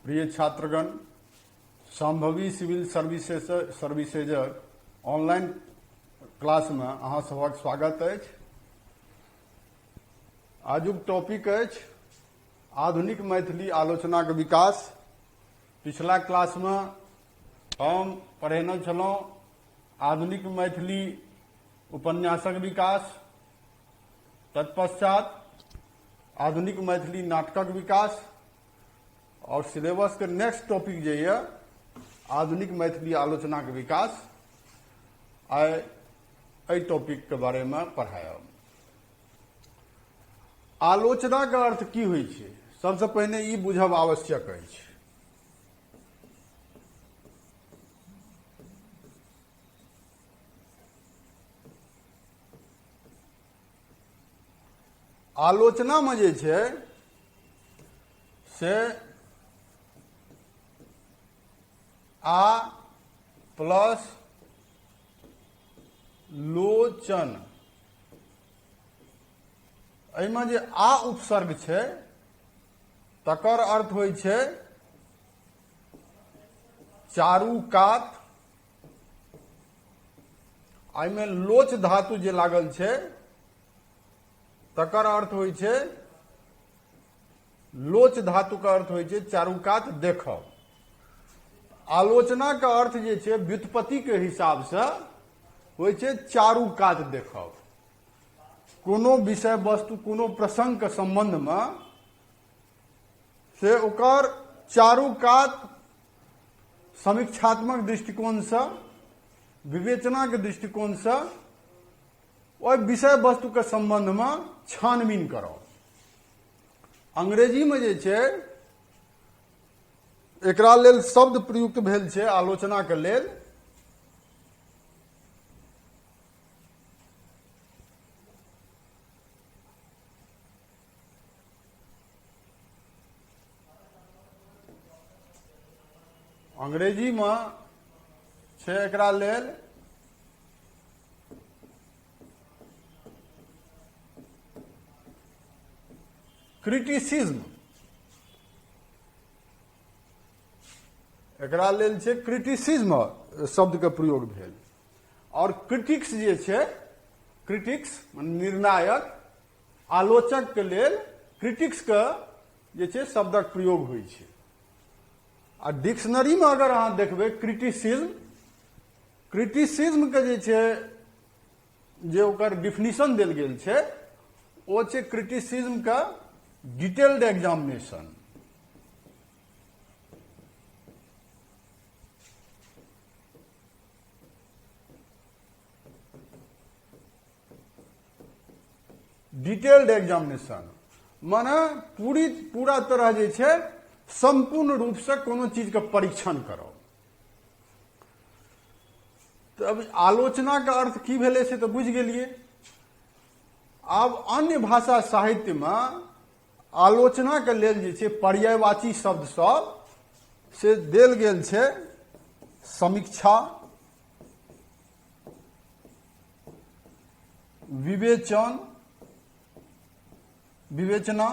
प्रिय छात्रगण, Shambhavi civil सर्विसेजक online class में अहाँ सभक स्वागत अछि। आजुक टॉपिक अछि आधुनिक मैथिली आलोचना के विकास। पिछला क्लास में हम पढ़ेने छलहुँ आधुनिक मैथिली उपन्यासक विकास, तत्पश्चात आधुनिक मैथिली नाटकक विकास और सिलेबस के नेक्स्ट टॉपिक जे ये आधुनिक मैथिली आलोचना के विकास। आई टॉपिक के बारे में पढ़ायब। आलोचना के अर्थ की होइ छै, सबसे पहिने ई बुझब आवश्यक अछि। आलोचना में जे छै से आ प्लस लोचन, एहिमे जे आ उपसर्ग छै तकर अर्थ होइ छै चारू कात। एहिमे लोच धातु जे लागल छै तकर अर्थ होइ छै, लोच धातु का अर्थ होइ छै चारू कात देखब। आलोचना का अर्थ जे छै व्युत्पत्ति के हिसाब से होइ छै चारू कात देखब। कोनो विषय वस्तु, कोनो प्रसंग के संबंध में से ओकर चारू कात समीक्षात्मक दृष्टिकोण से, विवेचना के दृष्टिकोण से ओहि विषय वस्तु के संबंध में छानबीन करब। अंग्रेजी में जे छै एकरा लेल शब्द प्रयुक्त भेल छै आलोचना के लेल अंग्रेजी में छै एकरा लेल क्रिटिसिज्म। एकरा लेल छै क्रिटिसिज्म शब्द के प्रयोग भेल। और क्रिटिक्स जे छै, क्रिटिक्स निर्णायक, आलोचक के लेल क्रिटिक्स के जे छै शब्दक प्रयोग होइ छै। आ डिक्शनरी में अगर अहाँ देखबै क्रिटिसिज्म, क्रिटिसिज्म के जे छै जे ओकर डिफिनीशन देल गेल छै ओ छै क्रिटिसिज्म का डिटेल्ड एग्जामिनेशन। डिटेल्ड एग्जामिनेशन माने पूरा तरह जे छै संपूर्ण रूप से कोनो चीज के परीक्षण करब। तो अब आलोचना का अर्थ की भेलै से तो बुझ गेलिए। आब अन्य भाषा साहित्य में आलोचना के लेल जे छै पर्यायवाची शब्द सब से देल गेल छै समीक्षा, विवेचन, विवेचना,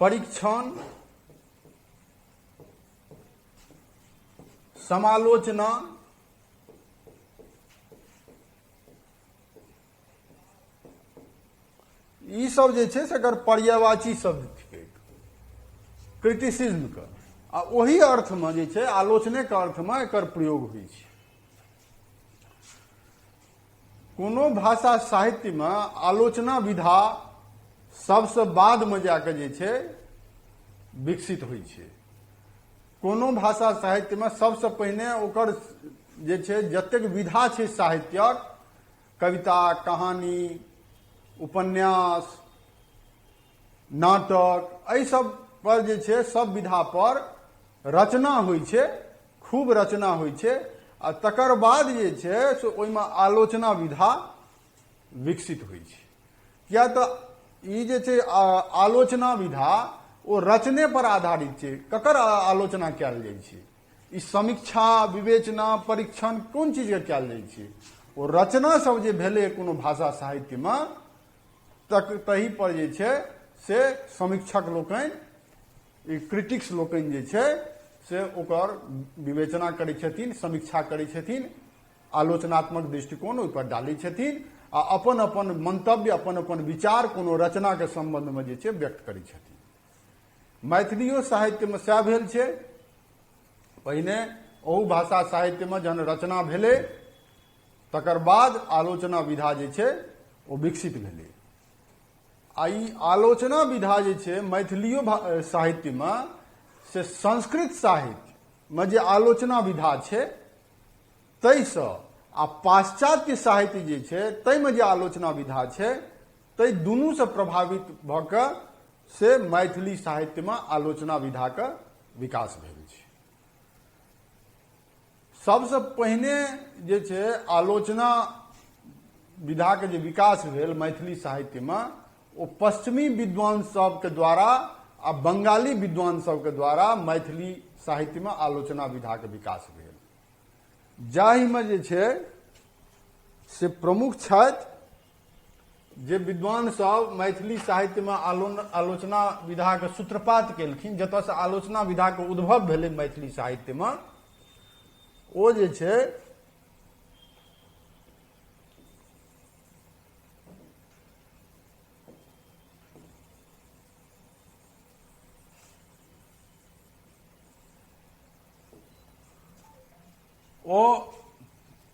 परीक्षण, समालोचना, ई सब जे छै से एकर पर्यायवाची शब्द छै क्रिटिसिज्म का। आ ओही अर्थ में जे छै आलोचने के अर्थ में एकर प्रयोग होइ छै। कोनो भाषा साहित्य में आलोचना विधा सबसे बाद में जाके जे छै विकसित होइ छै। कोनो भाषा साहित्य में सबसे पहिने ओकर जे छै जतेक विधा छै साहित्यक, कविता, कहानी, उपन्यास, नाटक, एहि सब पर जे छै सब विधा पर रचना होइ छै, खूब रचना होइ छै। आ तकर बाद जे छै से ओहिमे आलोचना विधा विकसित होइ छै। किया तऽ ई जे छै आलोचना विधा ओ रचने पर आधारित छै। ककर आलोचना कयल जाइ छै? ई समीक्षा, विवेचना, परीक्षण कोन चीज के कयल जाइ छै? ओ रचना सब जे भेलै कोनो भाषा साहित्य में तही पर जे छै से समीक्षक लोकनि क्रिटिक्स लोकनि जे छै से ओकर विवेचना करै छथिन, समीक्षा करै छथिन, आलोचनात्मक दृष्टिकोण ओहि पर डालै छथिन आ अपन अपन मंतव्य, अपन अपन विचार कोनो रचना के संबंध में जे छै व्यक्त करै छथिन। मैथिलियो साहित्य में सएह भेल छै। पहिने ओहू भाषा साहित्य में जहन रचना भेलै तकर बाद आलोचना विधा जे छै ओ विकसित भेलै। आ ई आलोचना विधा जे छै मैथिलियो साहित्य में से संस्कृत साहित्य में जे आलोचना विधा छै ताहिसँ आ पाश्चात्य साहित्य जे छै ताहिमे जे आलोचना विधा छै ताहि दुनूसँ प्रभावित भऽ कऽ से मैथिली साहित्यमे आलोचना विधाके विकास भेल छै। सबसँ पहिने जे छै आलोचना विधाके जे विकास भेल मैथिली साहित्यमे ओ पश्चिमी विद्वान सबके द्वारा आ बंगाली विद्वान सबके द्वारा मैथिली साहित्यमे आलोचना विधाके विकास भेल, जाहिमे जे छै से प्रमुख छथि जे विद्वान सब मैथिली साहित्यमे आलोचना विधाके सूत्रपात केलखिन, जतऽसँ आलोचना विधाके उद्भव भेलै मैथिली साहित्यमे, ओ जे छै ओ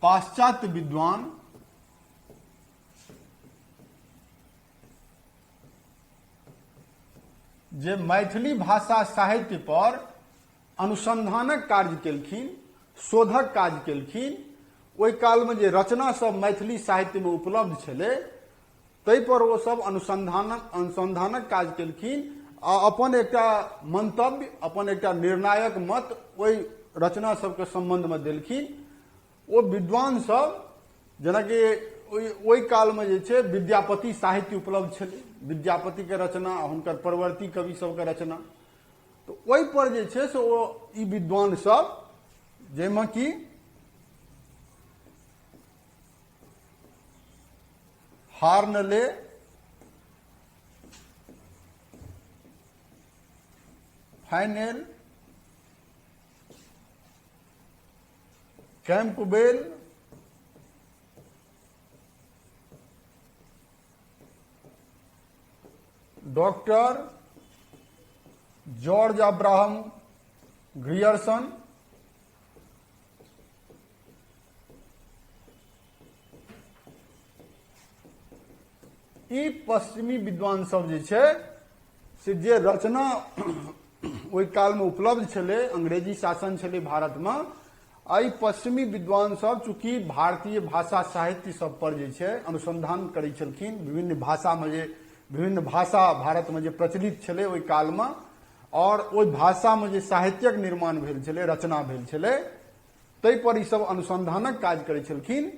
पाश्चात्य विद्वान जे मैथिली भाषा साहित्य पर अनुसंधानक कार्य केलखिन, शोधक काज केलखिन, ओहि कालमे जे रचना सब मैथिली साहित्यमे उपलब्ध छलै ताहि पर ओ सब अनुसंधानक काज केलखिन आ अपन एकटा मंतव्य, अपन एकटा निर्णायक मत ओहि रचना सबके संबंधमे देलखिन। ओ विद्वान सब जेनाकि ओहि कालमे जे छै विद्यापति साहित्य उपलब्ध छलै, विद्यापतिके रचना, हुनकर परवर्ती कवि सबके रचना, तऽ ओहि पर जे छै से ओ ई विद्वान सब जाहिमे कि हार्नले, फाइनेल, Campbell, doctor George Abraham Grierson, ई पश्चिमी विद्वान सब जे छै से जे रचना ओहि कालमे उपलब्ध छलै, अंग्रेजी शासन छलै भारतमे, एहि पश्चिमी विद्वान सब चूंकि भारतीय भाषा साहित्य सब पर जे छै अनुसंधान करै छलखिन, विभिन्न भाषामे जे विभिन्न भाषा भारतमे जे प्रचलित छलै ओहि कालमे, और ओहि भाषामे जे साहित्यक निर्माण भेल छलै, रचना भेल छलै, ताहि पर ई सब अनुसंधानक काज करै छलखिन।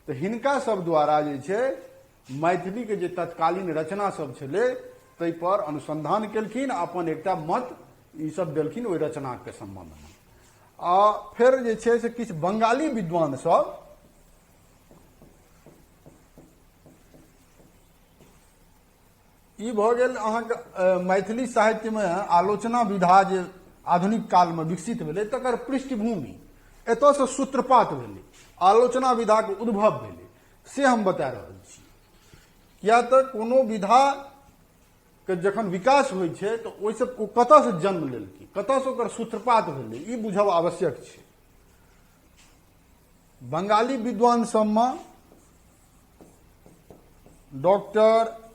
तऽ हिनका सब द्वारा जे छै मैथिलीके जे तत्कालीन रचना सब छलै ताहि पर अनुसंधान केलखिन, अपन एकटा मत ई सब देलखिन ओहि रचनाके संबंधमे। आ फेर जे छै से किछु बंगाली विद्वान सब ई भऽ गेल अहाँके मैथिली साहित्यमे आलोचना विधा जे आधुनिक कालमे विकसित भेलै तकर पृष्ठभूमि, एतऽसँ सूत्रपात भेलै, आलोचना विधाके उद्भव भेलै, से हम बता रहल छी। किया तऽ कोनो विधाके जखन विकास होइ छै तऽ ओहिसँ ओ कतऽसँ जन्म लेलकै, कतऽसँ ओकर सूत्रपात भेलै, ई बुझब आवश्यक छै। बंगाली विद्वान सबमे डॉक्टर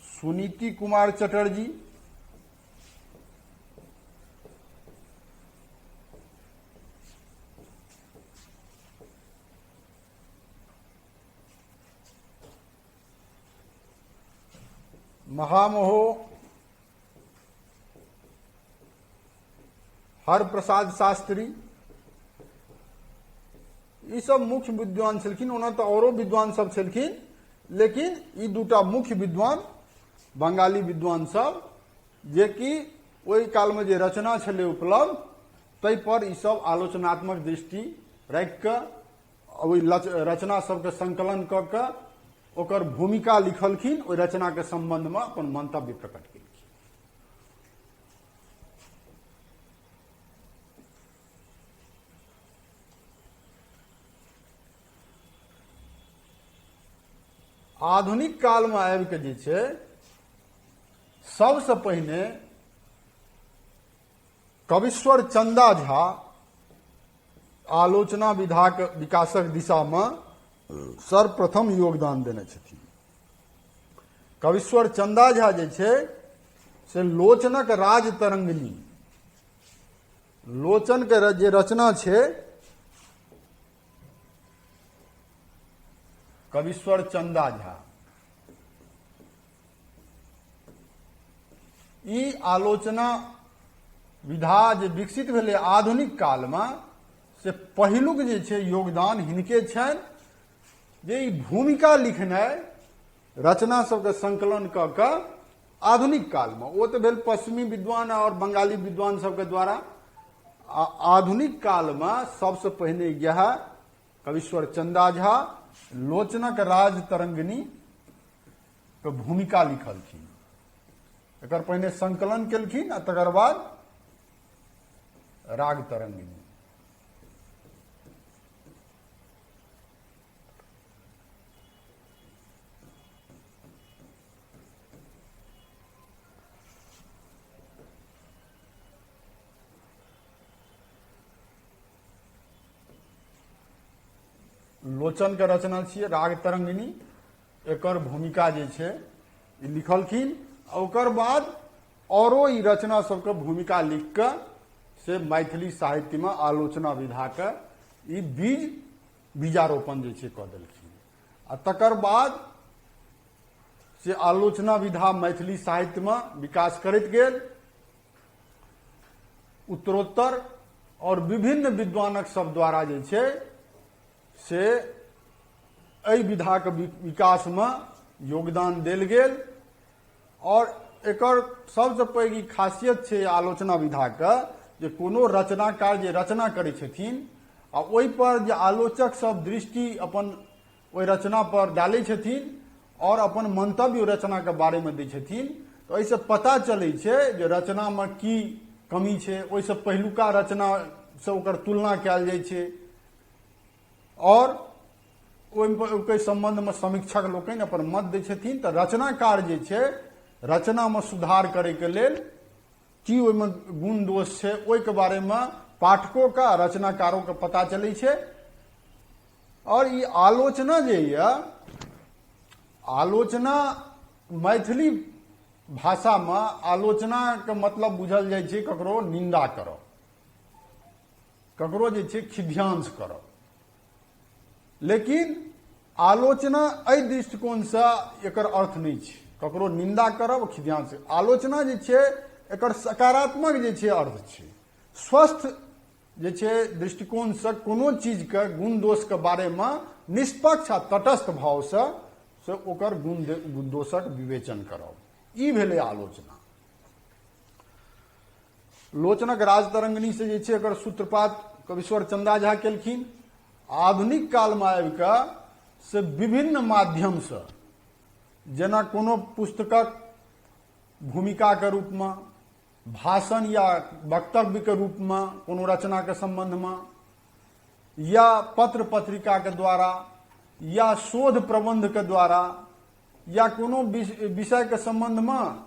सुनीति कुमार चटर्जी, महामहो हरप्रसाद शास्त्री, ई सब मुख्य विद्वान छलखिन। ओना तऽ औरो विद्वान सब छलखिन, लेकिन ई दूटा मुख्य विद्वान बंगाली विद्वान सब जे कि ओहि कालमे जे रचना छलै उपलब्ध ताहि पर ई सब आलोचनात्मक दृष्टि राखि कऽ ओहि रचना सबके संकलन कऽ कऽ ओकर भूमिका लिखलखिन, ओहि रचनाके संबंधमे अपन मंतव्य प्रकट केलखिन। आधुनिक काल में आबि के जे छै सबसे पहिने कविश्वर चंदा झा आलोचना विधा के विकासक दिशा में सर्वप्रथम योगदान देने छथिन। कविश्वर चंदा झा जे छै से लोचनक राज तरंगिनी, लोचन के जे रचना छै कविश्वर चंदा झा, ई आलोचना विधा जे विकसित भेलै आधुनिक काल में से पहिलुक जे छै योगदान हिनके छनि जे ई भूमिका लिखनाइ, रचना सबके संकलन कऽ कऽ आधुनिक काल में, वो तो भेल पश्चिमी विद्वान और बंगाली विद्वान सबके द्वारा, आधुनिक काल में सबसे पहिने यह कविश्वर चंदा झा लोचनक राज तरंगिनी के भूमिका लिखलखिन। एकर पहिने संकलन केलखिन आ तकर बाद राग तरंगिनी। लोचन के रचना छियै राग तरंगिनी, एकर भूमिका जे छै ई लिखलखिन। ओकर बाद औरो ई रचना सबके भूमिका लिख के से मैथिली साहित्य में आलोचना विधा के ई बीजारोपण जे छै कऽ देलखिन। आ तकर बाद से आलोचना विधा मैथिली साहित्य में विकास करैत गेल। उत्तरोत्तर और विभिन्न विद्वानक सब द्वारा जे छै से एहि विधा के विकास में योगदान देल गेल। और एकर सबसे पैघ ई खासियत छै आलोचना विधा के जे कोनो रचनाकार जे रचना करै छथिन आ ओहि पर जे आलोचक सब दृष्टि अपन ओहि रचना पर डालै छथिन और अपन मंतव्य ओ रचना के बारे में दै छथिन, तो एहिसँ पता चलै छै जे रचना में की कमी छै, ओहिसँ पहिलुका रचना से ओकर तुलना कयल जाइ छै और ओहि संबंध में समीक्षक लोकनि अपन मत दै छथिन। तऽ रचनाकार जे छै रचना में सुधार करे के लेल की ओहिमे गुण दोष छै ओहि के बारे में पाठकों का रचनाकारों के पता चलै छै। और ई आलोचना जे यऽ आलोचना मैथिली भाषा में आलोचना के मतलब बुझल जाइ छै ककरो निंदा करब, ककरो जे छै खिध्यांश करब। लेकिन आलोचना एहि दृष्टिकोण से एकर अर्थ नहीं छै ककरो निंदा करब खिध्यांश। आलोचना जे छै एकर सकारात्मक जे छै अर्थ छै, स्वस्थ जे छै दृष्टिकोण से कोनो चीज के गुण दोष के बारे में निष्पक्ष आ तटस्थ भाव से ओकर गुण दोषक विवेचन करब, ई भेलै आलोचना। लोचनक राज तरंगिनी से जे छै एकर सूत्रपात कविश्वर चंदा झा केलखिन। आधुनिक काल में आबि कऽ से विभिन्न माध्यम से जेना कोनो पुस्तकक भूमिका के रूप में, भाषण या वक्तव्य के रूप में कोनो रचना के संबंध में, या पत्र पत्रिका के द्वारा, या शोध प्रबंध के द्वारा, या कोनो विषय के संबंध में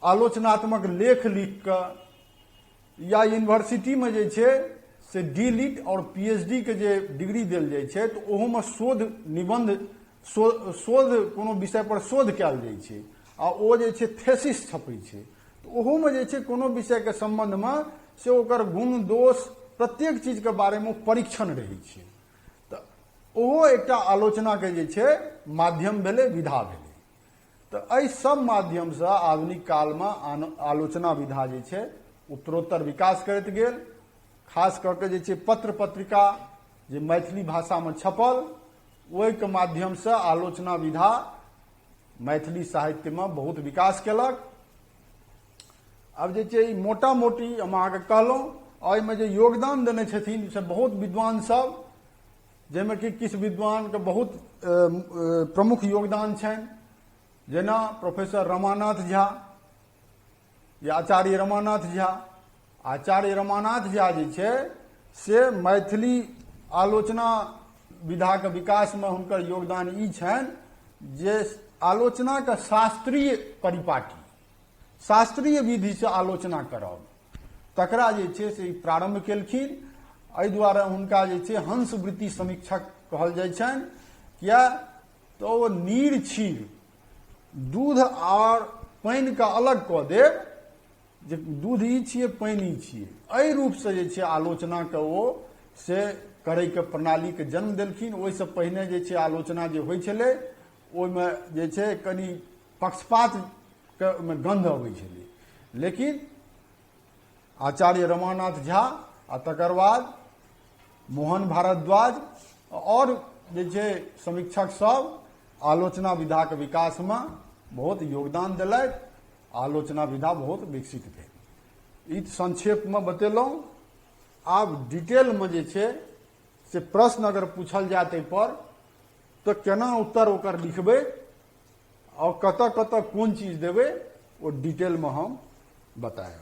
आलोचनात्मक लेख लिख के, या यूनिवर्सिटी में जे छै से डी.लिट और पीएचडी के जे डिग्री देल जाइ छै तऽ ओहो में शोध निबंध शोध कोनो विषय पर शोध कयल जाइ छै आ ओ जे छै थेसिस छपै छै, तऽ ओहो में जे छै कोनो विषय के संबंध में से ओकर गुण दोष प्रत्येक चीज के बारे में परीक्षण रहै छै। तऽ ओहो एकटा आलोचना के जे छै माध्यम भेलै, विधा भेलै। तऽ एहि सब माध्यम से आधुनिक काल में आलोचना विधा जे छै उत्तरोत्तर विकास करैत गेल। खास करके जे छै पत्र पत्रिका जे मैथिली भाषा में छपल ओहि के माध्यम से आलोचना विधा मैथिली साहित्य में बहुत विकास केलक। अब जे छै मोटा मोटी हम अहाँके कहलहुँ, एहिमे जे योगदान देने छथिन से बहुत विद्वान सब, जाहिमे कि किछु विद्वान के बहुत प्रमुख योगदान छनि, जेना प्रोफेसर रमानाथ झा या आचार्य रमानाथ झा। आचार्य रमानाथ झा जे छै से मैथिली आलोचना विधा के विकास में हुनकर योगदान ई छनि जे आलोचना का शास्त्रीय परिपाटी, शास्त्रीय विधि से आलोचना करब तकरा जे छै से प्रारंभ केलखिन। एहि दुआरे हुनका जे छै हंसवृत्ति समीक्षक कहल जाइ छनि। किया तऽ ओ नीर छीर दूध और पानि का अलग कऽ देब, जे दूध ई छियै पानि ई छियै, एहि रूपसँ जे छै आलोचनाके ओ से करैके प्रणालीके जन्म देलखिन। ओहिसँ पहिने जे छै आलोचना जे होइ छलै ओहिमे जे छै कनि पक्षपातके ओहिमे गंध अबै छलै। लेकिन आचार्य रमानाथ झा आ तकर बाद मोहन भारद्वाज और जे छै समीक्षक सब आलोचना विधाके विकासमे बहुत योगदान देलथि। आलोचना विधा बहुत विकसित भेल। ई संक्षेपमे बतेलहुँ। आब डिटेलमे जे छै से प्रश्न अगर पूछल जाय ताहि पर तऽ केना उत्तर ओकर लिखबै और कतऽ कतऽ कोन चीज देबै ओ डिटेलमे हम बतायब।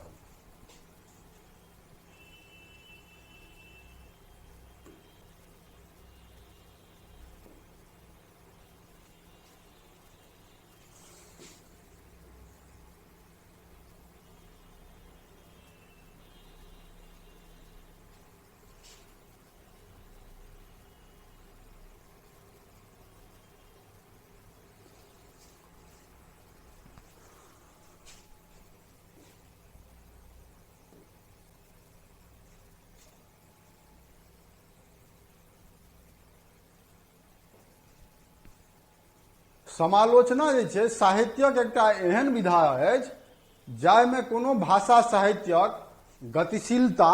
समालोचना जे छै साहित्यक एकटा एहन विधा अछि जाहिमे कोनो भाषा साहित्यक गतिशीलता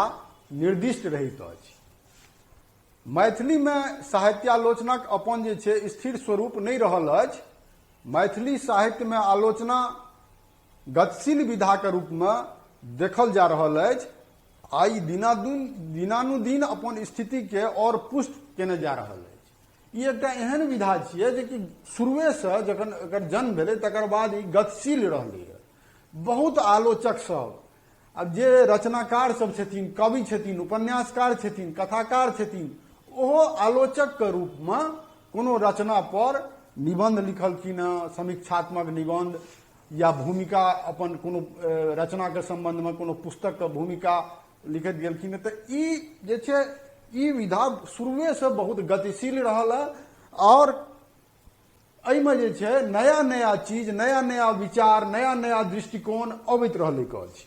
निर्दिष्ट रहैत अछि। मैथिलीमे साहित्यालोचनाक अपन जे छै स्थिर स्वरूप नहि रहल अछि। मैथिली साहित्यमे आलोचना गतिशील विधाके रूपमे देखल जा रहल अछि। आई दिनानुदिन अपन स्थितिके और पुष्ट केने जा रहल अछि। ई एकटा एहन विधा छियै जे कि शुरुएसँ जखन एकर जन्म भेलै तकर बाद ई गतिशील रहलैए। बहुत आलोचक सब, अब जे रचनाकार सब छथिन, कवि छथिन, उपन्यासकार छथिन, कथाकार छथिन, ओहो आलोचकके रूपमे कोनो रचना पर निबंध लिखलखिन हँ, समीक्षात्मक निबंध या भूमिका अपन कोनो रचनाके संबंधमे कोनो पुस्तकके भूमिका लिखैत गेलखिन हँ। तऽ ई जे छै ई विधा शुरुएसँ बहुत गतिशील रहल है और एहिमे जे छै नया नया चीज, नया नया विचार, नया नया दृष्टिकोण अबैत रहलै अछि।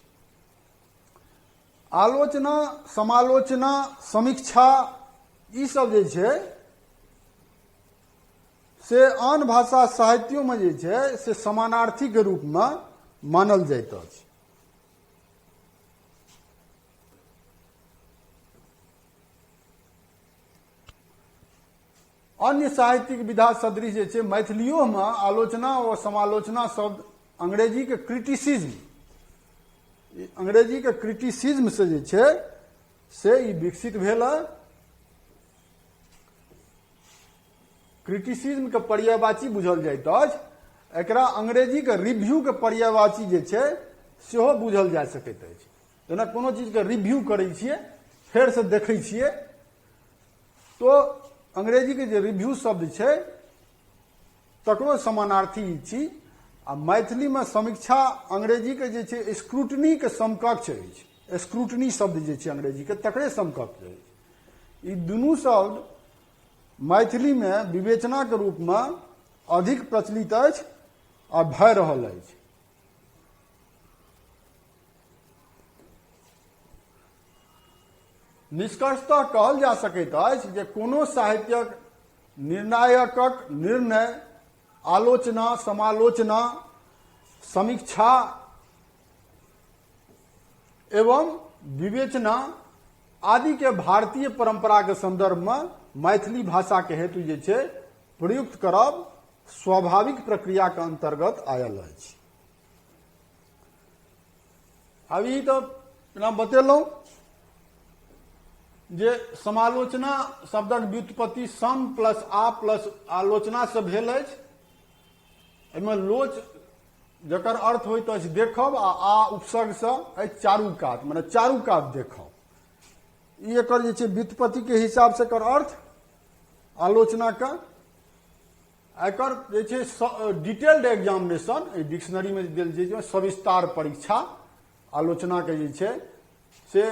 आलोचना, समालोचना, समीक्षा ई सब जे छै से आन भाषा साहित्योमे जे छै से समानार्थीके रूपमे मानल जाइत अछि। अन्य साहित्यिक विधा सदृश जे छै मैथिलियोमे आलोचना और समालोचना शब्द अंग्रेजीके क्रिटिसिज्म, अंग्रेजीके क्रिटिसिज्म से जे छै से ई विकसित भेल है। क्रिटिसिज्मके पर्यायवाची बुझल जाइत अछि। एकरा अंग्रेजीके रिव्यूके पर्यायवाची जे छै सेहो बुझल जा सकैत अछि। जेना कोनो चीजके रिव्यू करै छियै, फेरसँ देखै छियै, तो अंग्रेजी के जे रिव्यू शब्द छै तकरो समानार्थी ई छी। आ मैथिली में समीक्षा अंग्रेजी के जे छै स्क्रूटनी के समकक्ष अछि। स्क्रूटनी शब्द जे छै अंग्रेजी के तकरे समकक्ष अछि। ई दुनू शब्द मैथिली में विवेचना के रूप में अधिक प्रचलित अछि आ भऽ रहल अछि। निष्कर्षतः कहल जा सकैत अछि जे कोनो साहित्यक निर्णायकक निर्णय आलोचना, समालोचना, समीक्षा एवं विवेचना आदि के भारतीय परंपरा के संदर्भ में मैथिली भाषा के हेतु जे छै प्रयुक्त करब स्वाभाविक प्रक्रिया के अंतर्गत आयल अछि। अभी तो बतेलहुं जे समालोचना शब्दक व्युत्पत्ति सम प्लस आ प्लस आलोचना से भेल अछि। एहिमे लोच जकर अर्थ होइत अछि देखब आ उपसर्ग से अछि चारू कात, माने चारू कात देखब। ई एकर जे छै व्युत्पत्ति के हिसाब से एकर अर्थ आलोचना का। एकर जे छै डिटेल्ड एग्जामिनेशन डिक्शनरी में देल छै जे सविस्तार परीक्षा आलोचना के जे छै से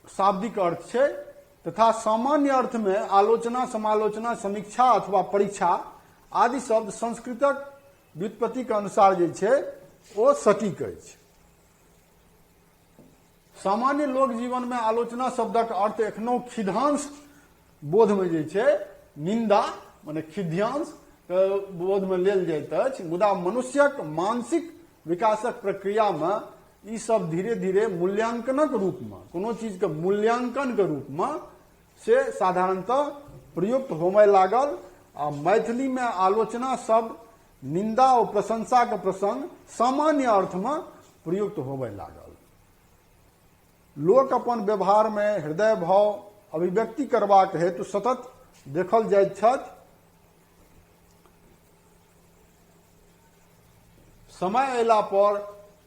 शाब्दिक अर्थ छै तथा सामान्य अर्थ में आलोचना समालोचना समीक्षा अथवा परीक्षा आदि शब्द संस्कृतक व्युत्पत्ति के अनुसार जे छै ओ सटीक अछि। सामान्य लोक जीवन में आलोचना शब्दक अर्थ एखनो खिधांश बोध में जे छै निंदा माने खिध्यांश बोध में लेल जाइत अछि, मुदा मनुष्यक मानसिक विकासक प्रक्रिया में ई सब धीरे धीरे मूल्यांकनक रूप में कोनो चीज के मूल्यांकन के रूप में से साधारणतः प्रयुक्त होमय लागल आ मैथिली में आलोचना शब्द निंदा और प्रशंसा के प्रसंग सामान्य अर्थ में प्रयुक्त होमय लागल। लोक अपन व्यवहार में हृदय भाव अभिव्यक्ति करबाक हेतु सतत देखल जाइत छथि। समय अयला पर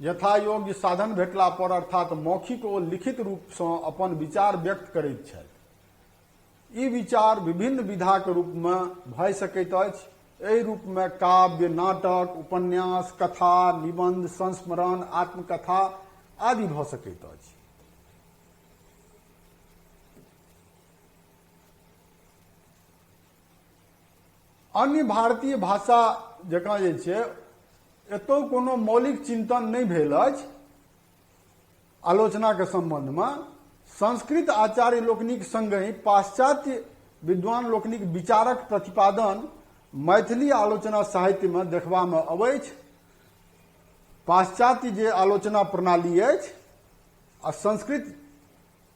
यथायोग्य साधन भेटला पर अर्थात मौखिक और लिखित रूप से अपन विचार व्यक्त करैत छथि। ई विचार विभिन्न विधा के रूप में भऽ सकैत अछि। एहि रूप में काव्य, नाटक, उपन्यास, कथा, निबंध, संस्मरण, आत्मकथा आदि भऽ सकैत अछि। अन्य भारतीय भाषा जकाँ जे छै एतौ कोनो मौलिक चिंतन नहीं भेल अछि आलोचना के संबंध में। संस्कृत आचार्य लोकनिक संगहि पाश्चात्य विद्वान लोकनिक विचारक प्रतिपादन मैथिली आलोचना साहित्य में देखबा में अबैछ। पाश्चात्य जे आलोचना प्रणाली अछि आ संस्कृत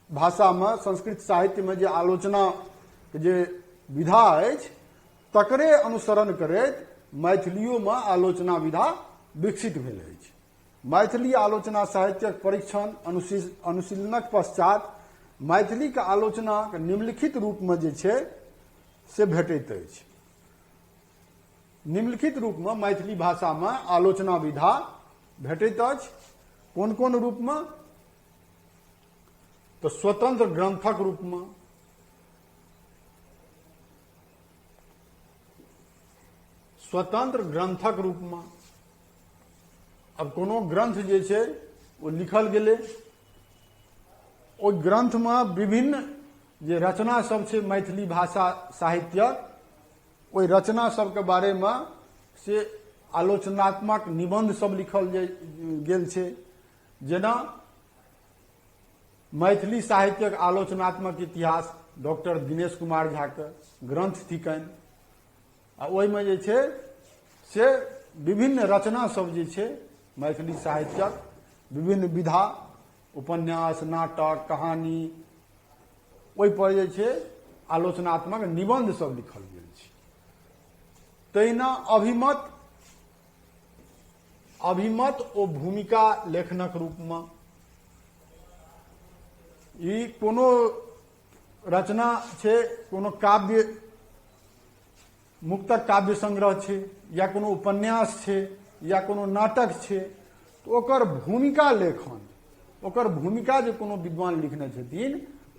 भाषा में संस्कृत साहित्य में जे आलोचना के जे विधा अछि तकरे अनुसरण करैत मैथिलियों में आलोचना विधा विकसित भेल अछि। मैथिली आलोचना साहित्यक परीक्षण अनुशीलनक पश्चात मैथिली के आलोचना के निम्नलिखित रूप में जे छै से भेटैत अछि। निम्नलिखित रूप में मैथिली भाषा में आलोचना विधा भेटैत अछि। कोन कोन रूप में? तो स्वतंत्र ग्रंथक रूप में, स्वतंत्र ग्रंथक रूप में। अब कोनो ग्रंथ जे छै वो लिखल गेलै, ओहि ग्रंथ में विभिन्न जे रचना सब छै मैथिली भाषा साहित्यक, ओहि रचना सब के बारे में से आलोचनात्मक निबंध सब लिखल गेल छै। जेना मैथिली साहित्यक आलोचनात्मक इतिहास डॉक्टर दिनेश कुमार झा के ग्रंथ थिकनि आ ओहि में जे छै से विभिन्न रचना सब जे छै मैथिली साहित्यक विभिन्न विधा, उपन्यास, नाटक, कहानी, ओहि पर जे छै आलोचनात्मक निबंध सब लिखल गेल छै। तहिना अभिमत ओ भूमिका लेखनक रूप में ई कोनो रचना छै, कोनो काव्य मुक्तक काव्य संग्रह छै या कोनो उपन्यास छै या कोनो नाटक छै, तो ओकर भूमिका लेखन, ओकर भूमिका जे कोनो विद्वान लिखने छथिन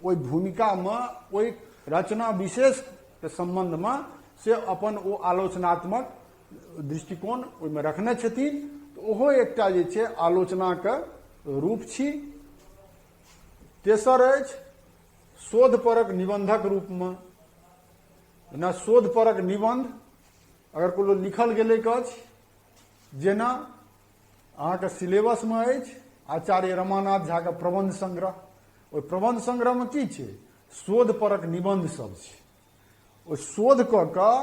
ओहि भूमिका में ओहि रचना विशेष के संबंध में से अपन ओ आलोचनात्मक दृष्टिकोण ओहिमे रखने छथिन। तो ओहो एकटा जे छै आलोचना के रूप छी। तेसर अछि शोधपरक निबंधक रूप में। जेना शोधपरक निबंध अगर कोनो लिखल गेलै अछि, जेना अहाँके सिलेबस में अछि आचार्य रमानाथ झा के प्रबंध संग्रह। ओहि प्रबंध संग्रह में की छै? शोधपरक निबंध सब छै। ओहि शोध कऽ कऽ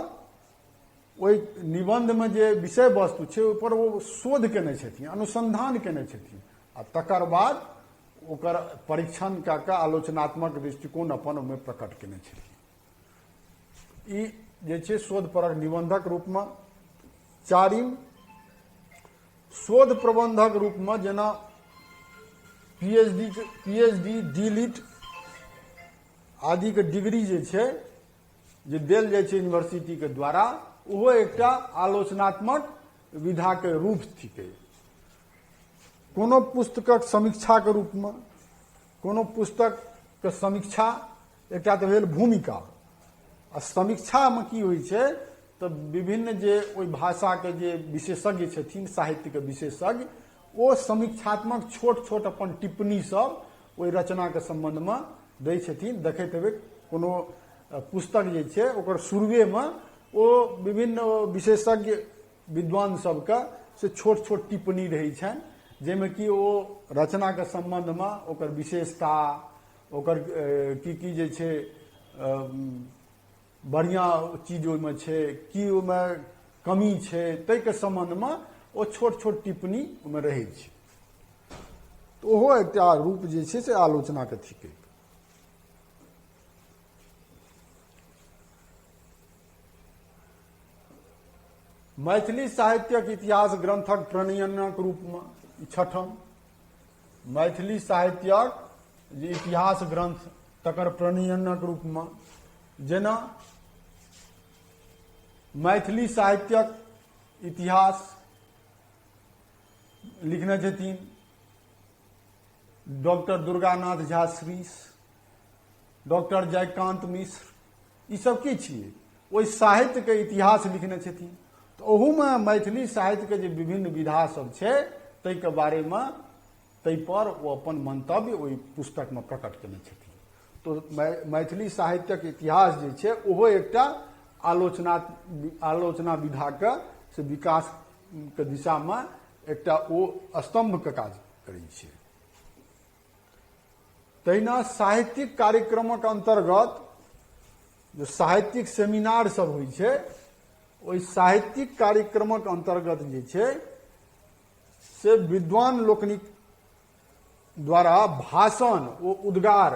ओहि निबंध में जे विषय वस्तु छै ओहि पर वो शोध केने छथिन, अनुसंधान केने छथिन आ तकर बाद ओकर परीक्षण कऽ कऽ आलोचनात्मक दृष्टिकोण अपन ओहिमे प्रकट केने छथिन। ई जे छै शोधपरक निबंधक रूप में। चारिम शोध प्रबंधक रूप में, जेना पीएचडी, डीलिट आदि के डिग्री जे छै जे देल जाइ छै यूनिवर्सिटी के द्वारा, ओहो एकटा आलोचनात्मक विधा के रूप थिकै। कोनो पुस्तकक समीक्षा के रूप में, कोनो पुस्तक के समीक्षा एकटा तऽ भेल भूमिका, आ समीक्षा में की होइ छै तऽ विभिन्न जे ओहि भाषाके जे विशेषज्ञ छथिन, साहित्यके विशेषज्ञ, ओ समीक्षात्मक छोट छोट अपन टिप्पणी सब ओहि रचनाके सम्बन्धमे दै छथिन। देखैत हेबै कोनो पुस्तक जे छै ओकर शुरुएमे ओ विभिन्न विशेषज्ञ विद्वान सबके से छोट छोट टिप्पणी रहै छनि, जाहिमे कि ओ रचनाके सम्बन्धमे ओकर विशेषता, ओकर की जे छै बढ़िआँ चीज ओहिमे छै, की ओहिमे कमी छै, ताहिके सम्बन्धमे ओ छोट छोट टिप्पणी ओहिमे रहै छै। तऽ ओहो एकटा रूप जे छै से आलोचनाके थिकै। मैथिली साहित्यक इतिहास ग्रंथक प्रणयनक रूपमे छठम मैथिली साहित्यक जे इतिहास ग्रंथ तकर प्रणयनक रूपमे, जेना मैथिली साहित्यक इतिहास लिखने छथिन डॉक्टर दुर्गानाथ झा श्रीस, डॉक्टर जयकांत मिश्र। ई सब की छियै? ओहि साहित्यके इतिहास लिखने छथिन। तऽ ओहूमे मैथिली साहित्यके जे विभिन्न विधा सब छै ताहिके बारेमे, ताहि पर ओ अपन मंतव्य ओहि पुस्तकमे प्रकट केने छथिन। तो मैथिली साहित्यक इतिहास जे छै ओहो एकटा आलोचना विधाके से विकासके दिशामे एकटा ओ स्तंभके काज करै छै। तहिना साहित्यिक कार्यक्रमक अंतर्गत जो साहित्यिक सेमिनार सब होइ छै, ओहि साहित्यिक कार्यक्रमक अंतर्गत जे छै से विद्वान लोकनिक द्वारा भाषण ओ उद्गार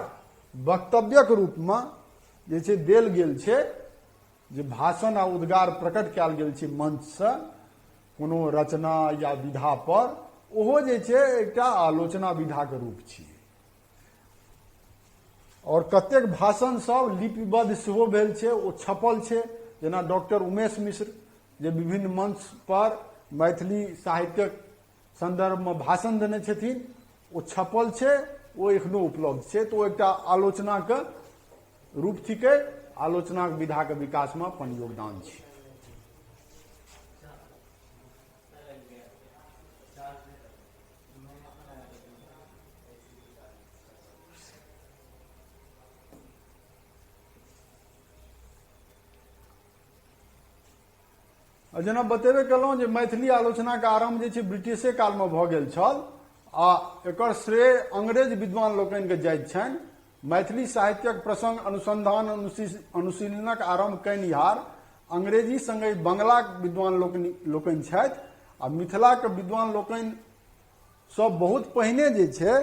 वक्तव्यक रूपमे जे छै देल गेल छै, जे भाषण आ उद्गार प्रकट कयल गेल छै मंचसँ कोनो रचना या विधा पर, ओहो जे छै एकटा आलोचना विधाके रूप छियै। और कतेक भाषण सब लिपिबद्ध सेहो भेल छै, ओ छपल छै। जेना डॉक्टर उमेश मिश्र जे विभिन्न मंच पर मैथिली साहित्यक संदर्भमे भाषण देने छथिन, ओ छपल छै, ओ एखनो उपलब्ध छै। तऽ ओ एकटा आलोचनाके रूप थिकै, आलोचनाक विधाके विकासमे अपन योगदान छै। जेना बतेबे केलहुँ जे मैथिली आलोचनाके आरम्भ जे छै ब्रिटिशे कालमे भऽ गेल छल, आ एकर श्रेय अंग्रेज विद्वान लोकनिके जाइत छनि। मैथिली साहित्यक प्रसंग अनुसंधान अनुशीलनक आरम्भ कयनिहार अंग्रेजी संगे बंगलाक विद्वान लोकनि छथि, आ मिथिलाके विद्वान लोकनि सब बहुत पहिने जे छै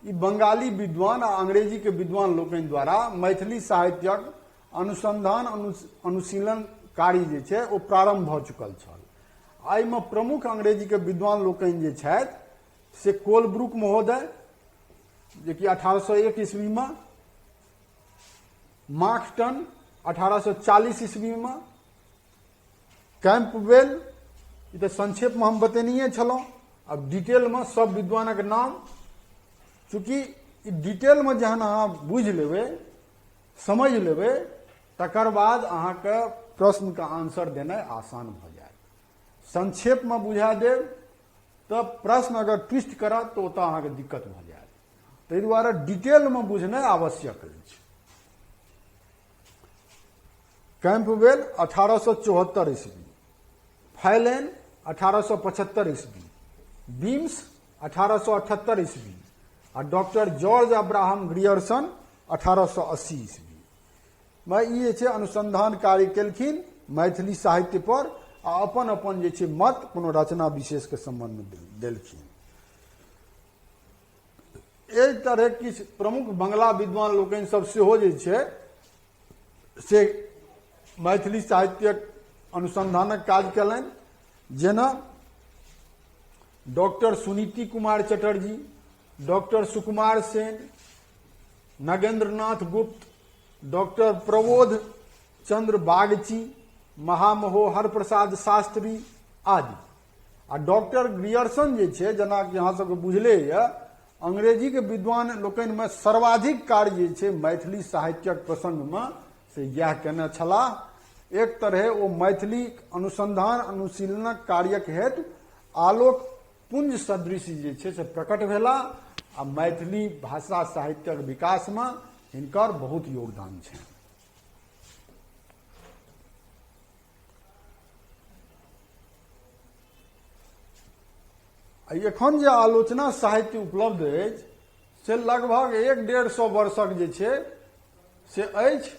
ई बंगाली विद्वान आ अंग्रेजीके विद्वान लोकनि द्वारा मैथिली साहित्यक अनुसंधान अनुशीलन कार्य जे छै ओ प्रारंभ भऽ चुकल छल। एहिमे प्रमुख अंग्रेजीके विद्वान लोकनि जे छथि से कोलब्रुक महोदय, जे कि 1801 ईस्वीमे, मार्कटन 1840 ईस्वीमे, कैंपबेल, ई तऽ संक्षेपमे हम बतेनिए छलहुँ। अब डिटेलमे सब विद्वानक नाम, चूँकि ई डिटेलमे जहन अहाँ बुझि लेबै, समझ लेबै, तकर बाद अहाँके प्रश्नके आंसर देनाइ आसान भऽ जायत। संक्षेपमे बुझा देब तऽ प्रश्न अगर ट्विस्ट करत तऽ ओतऽ अहाँके दिक्कत भऽ जायत। ताहि दुआरे डिटेलमे बुझनाइ आवश्यक अछि। कैंपबेल 1874 ईस्वी, फैलेन 1875 ईस्वी, बीम्स 1878 ईस्वी, आ डॉक्टर जॉर्ज अब्राहम ग्रियर्सन 1880 ईस्वी में ई जे छै अनुसंधान कार्य केलखिन मैथिली साहित्य पर, आ अपन अपन जे छै मत कोनो रचना विशेषके संबंधमे देलखिन। एहि तरह किछु प्रमुख बंगला विद्वान लोकनि सब सेहो जे छै से मैथिली साहित्यक अनुसंधानक काज कयलनि। जेना डॉक्टर सुनीति कुमार चटर्जी, डॉक्टर सुकुमार सेन, नगेंद्रनाथ गुप्त, डॉक्टर प्रबोध चंद्र बागची, महामहोहर प्रसाद शास्त्री आदि। आ डॉक्टर ग्रियर्सन जे छै, जेना कि अहाँ सबके बुझले यऽ, अंग्रेजीके विद्वान लोकनिमे सर्वाधिक कार्य जे छै मैथिली साहित्यक प्रसंगमे से इएह केने छलाह। एक तरह ओ मैथिली अनुसंधान अनुशीलनक कार्यक हेतु आलोक पुंज सदृश जे छै से प्रकट भेला आ मैथिली भाषा साहित्यक विकास में हिनकर बहुत योगदान छै। एखन जे आलोचना साहित्य उपलब्ध अछि से लगभग 1-150 वर्षक जे छै से अछि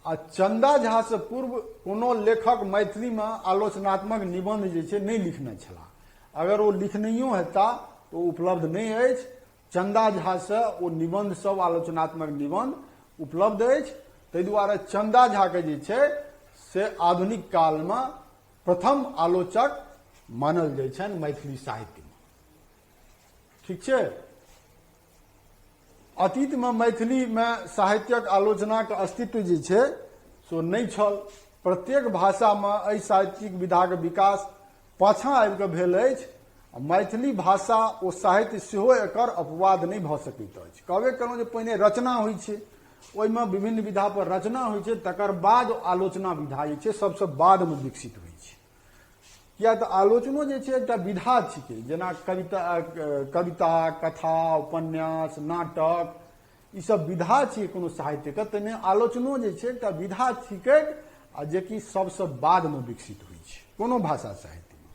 आ चंदा झा से पूर्व कोनो लेखक मैथिली में आलोचनात्मक निबंध जे छै नहीं लिखने छलाह। अगर वो लिखनियो हेता तो उपलब्ध नहीं अछि। चंदा झा से ओ निबंध सब आलोचनात्मक निबंध उपलब्ध अछि। ताहि दुआरे चंदा झा के जे छै से आधुनिक काल में प्रथम आलोचक मानल जाइ छनि मैथिली साहित्य में। ठीक छै। अतीत में मैथिली में साहित्यक आलोचना के अस्तित्व जे छै सो नहीं छल। प्रत्येक भाषा में एहि साहित्यिक विधा के विकास पाछाँ आबि कऽ भेल अछि। मैथिली भाषा ओ साहित्य सेहो एकर अपवाद नहीं भऽ सकैत अछि। कहबे केलहुँ जे पहिने रचना होइ छै, ओहिमे विभिन्न विधा पर रचना होइ छै, तकर बाद आलोचना विधा जे छै सबसे बाद में विकसित होइ छै। किया तऽ आलोचनो जे छै एकटा विधा छिकै, जेना कविता, कथा, उपन्यास, नाटक, ई सब विधा छियै कोनो साहित्य के। तेने आलोचनो जे छै एकटा विधा छिकै आ जेकि सबसे बाद में विकसित होइ छै कोनो भाषा साहित्य में।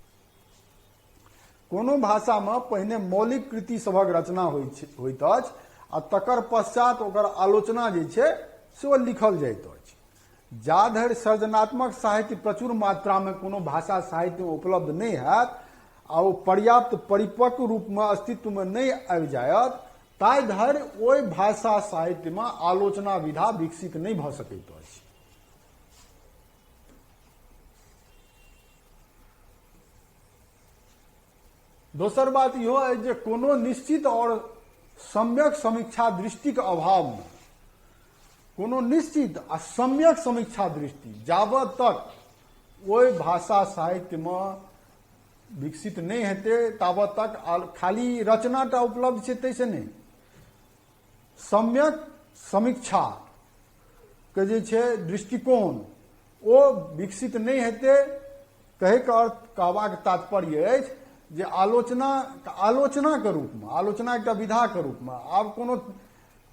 कोनो भाषा में पहिने मौलिक कृति सभक रचना होइत अछि आ तकर पश्चात ओकर आलोचना जे छै से ओ लिखल जाइत अछि। जा धरि सृजनात्मक साहित्य प्रचुर मात्रा में कोनो भाषा साहित्य में उपलब्ध नहीं हैत आ ओ पर्याप्त परिपक्व रूप में अस्तित्व में नहीं आबि जायत, ताहि धरि ओहि भाषा साहित्य में आलोचना विधा विकसित नहीं भऽ सकैत अछि। दोसर बात इहो अछि जे कोनो निश्चित और सम्यक समीक्षा दृष्टि के अभाव में, कोनो निश्चित आ सम्यक समीक्षा दृष्टि जाबत तक ओहि भाषा साहित्य में विकसित नहीं हेतै ताबत तक खाली रचनाटा उपलब्ध छै तैसे नहीं, सम्यक समीक्षा के जे छै दृष्टिकोण ओ विकसित नहीं हेतै। कहे के अर्थ, कहबाक तात्पर्य अछि जे आलोचना के रूप में, आलोचना एकटा विधा के रूप में आब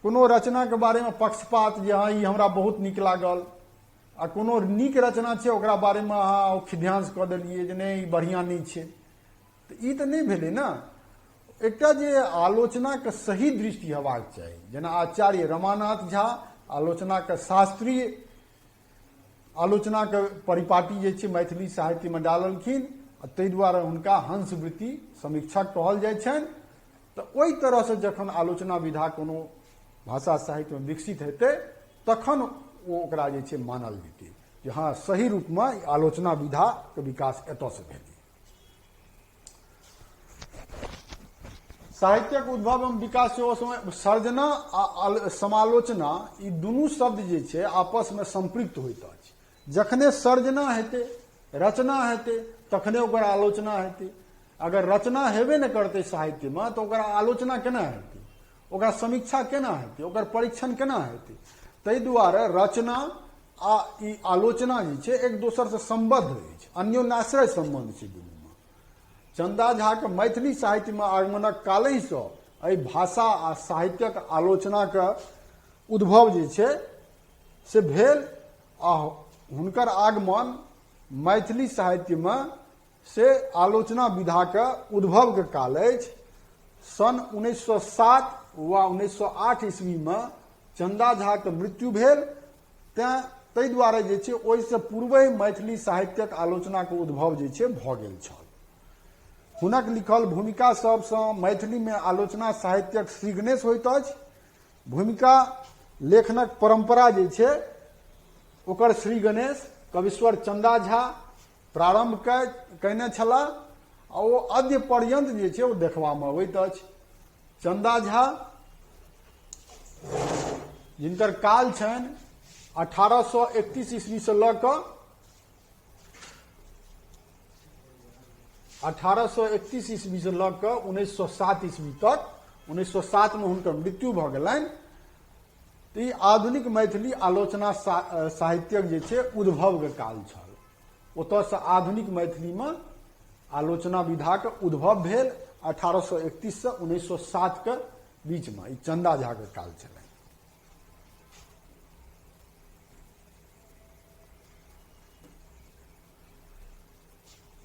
कोनो रचना के बारे में पक्षपात जे हाँ ई हमरा बहुत नीक लागल आ कोनो नीक रचना छै ओकरा बारे में अहाँ खिध्यांश कऽ देलियै जे नहीं ई बढ़िया नहीं छै, तऽ ई तऽ नहीं भेलै ना। एकटा जे आलोचना के सही दृष्टि हेबाक चाही, जेना आचार्य रमानाथ झा आलोचना के शास्त्रीय आलोचना के परिपाटी जे छै मैथिली साहित्य में डाललखिन आ ताहि दुआरे हुनका हंसवृत्ति समीक्षक कहल जाइ छनि। तऽ ओहि तरह से जखन आलोचना विधा कोनो भाषा साहित्य में विकसित हेतै तखन ओ ओकरा जे छै मानल जेतै जे हाँ सही रूप में आलोचना विधा के विकास एतऽ से भेलै। साहित्यक उद्भव एवं विकास सेहो समय सर्जना आ समालोचना ई दुनू शब्द जे छै आपस में संपृक्त होइत अछि। जखने सर्जना हेतै, रचना हेतै, तखने ओकर आलोचना हेतै। अगर रचना हेबे न करतै साहित्य में तो ओकर आलोचना केना हेतै, ओकरा समीक्षा केना हेतै, ओकर परीक्षण केना हेतै। ताहि दुआरे रचना आ ई आलोचना जे छै एक दोसर से संबद्ध अछि, अन्योन्याश्रय संबंध छै दुनू में। चंदा झा के मैथिली साहित्य में आगमनक कालहि से एहि भाषा आ साहित्यक आलोचना के उद्भव जे छै से भेल आ हुनकर आगमन मैथिली साहित्य में से आलोचना विधा के उद्भव के काल अछि। सन 1907 वा 1908 ईस्वी में चंदा झा के मृत्यु भेल। ताहि दुआरे जे छै ओहि से पूर्वे मैथिली साहित्यक आलोचना के उद्भव जे छै भऽ गेल छल। हुनक लिखल भूमिका सबसँ मैथिली में आलोचना साहित्यक श्रीगणेश होइत अछि। भूमिका लेखनक परंपरा जे छै ओकर श्रीगणेश कविश्वर चंदा झा प्रारंभ कयने छलाह आ ओ अद्य पर्यंत जे छै ओ देखबा में अबैत अछि। चंदा झा जिनकर काल छनि 1831 ईस्वी से लऽ कऽ 1831 ईस्वी से लऽ कऽ 1907 ईस्वी तक, 1907 में हुनकर मृत्यु भऽ गेलनि। तो ई आधुनिक मैथिली आलोचना साहित्यक जे छै उद्भव के काल छल। ओतऽ से आधुनिक मैथिली में आलोचना विधा के उद्भव भेल 1831 से 1907 के बीच में। ई चंदा झा के काल छलै।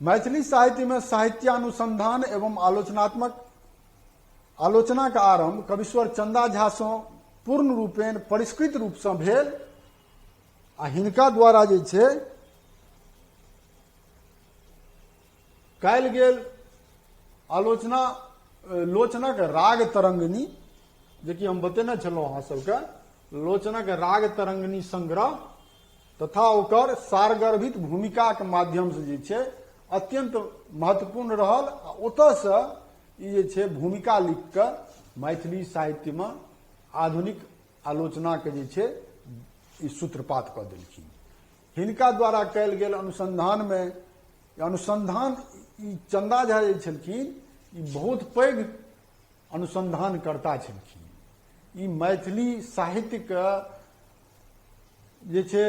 मैथिली साहित्य में साहित्यानुसंधान एवं आलोचना के आरंभ कविश्वर चंदा झा से पूर्ण रूपेण परिष्कृत रूप से भेल आ हिनका द्वारा जे छै कयल गेल लोचनक राग तरंगिनी, जेकि हम बतेने छलहुं अहाँ सबके, लोचनक राग तरंगिनी संग्रह तथा ओकर सारगर्भित भूमिका के माध्यम से जे छै अत्यंत महत्वपूर्ण रहल। ओतऽ से ई जे छै भूमिका लिख के मैथिली साहित्य में आधुनिक आलोचना के जे छै ई सूत्रपात कऽ देलखिन। हिनका द्वारा कयल गेल अनुसंधान में अनुसंधान ई चंदा झा जे छलखिन ई बहुत पैघ अनुसंधानकर्ता छलखिन। ई मैथिली साहित्य के जे छै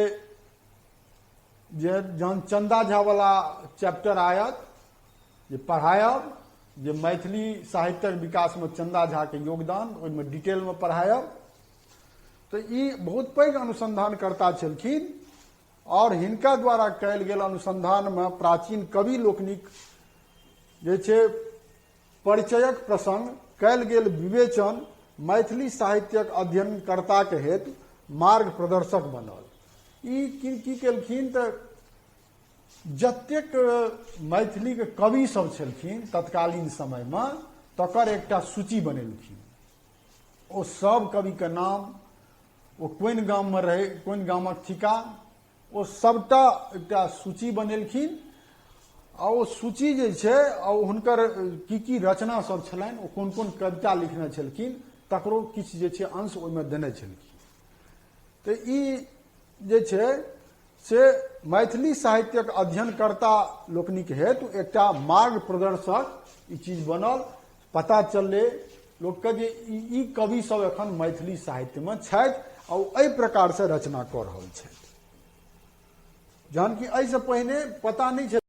जहन चंदा झा वाला चैप्टर आयत जे पढ़ायब, जे मैथिली साहित्यक विकास में चंदा झा के योगदान, ओहिमे डिटेल में पढ़ायब। तो ई बहुत पैघ अनुसंधानकर्ता छलखिन और हिनका द्वारा कयल गेल अनुसंधान में प्राचीन कवि लोकनिक जे छै परिचयक प्रसंग, कयल गेल विवेचन मैथिली साहित्यक अध्ययनकर्ता के हेतु मार्ग प्रदर्शक बनल। ई की केलखिन तऽ जतेक मैथिली के कवि सब छलखिन तत्कालीन समय में तकर एकटा सूची बनेलखिन। ओ सब कवि के नाम, ओ कोन गाम में रहे, कोन गामक थिका, ओ सबटा एकटा सूची बनेलखिन। आ ओ सूची जे छै हुनकर की रचना सब छलनि, ओ कोन कोन कविता लिखने छलखिन, तकरो किछु जे छै अंश ओहिमे देने छलखिन। तऽ ई जे छै से मैथिली साहित्यक अध्ययनकर्ता लोकनिक हेतु एकटा मार्ग प्रदर्शक ई चीज बनल। पता चलले लोकके जे ई कवि सब एखन मैथिली साहित्य में छथि और एहि प्रकार से रचना कऽ रहल छथि, जहन कि एहिसँ पहिने पता नहि छै।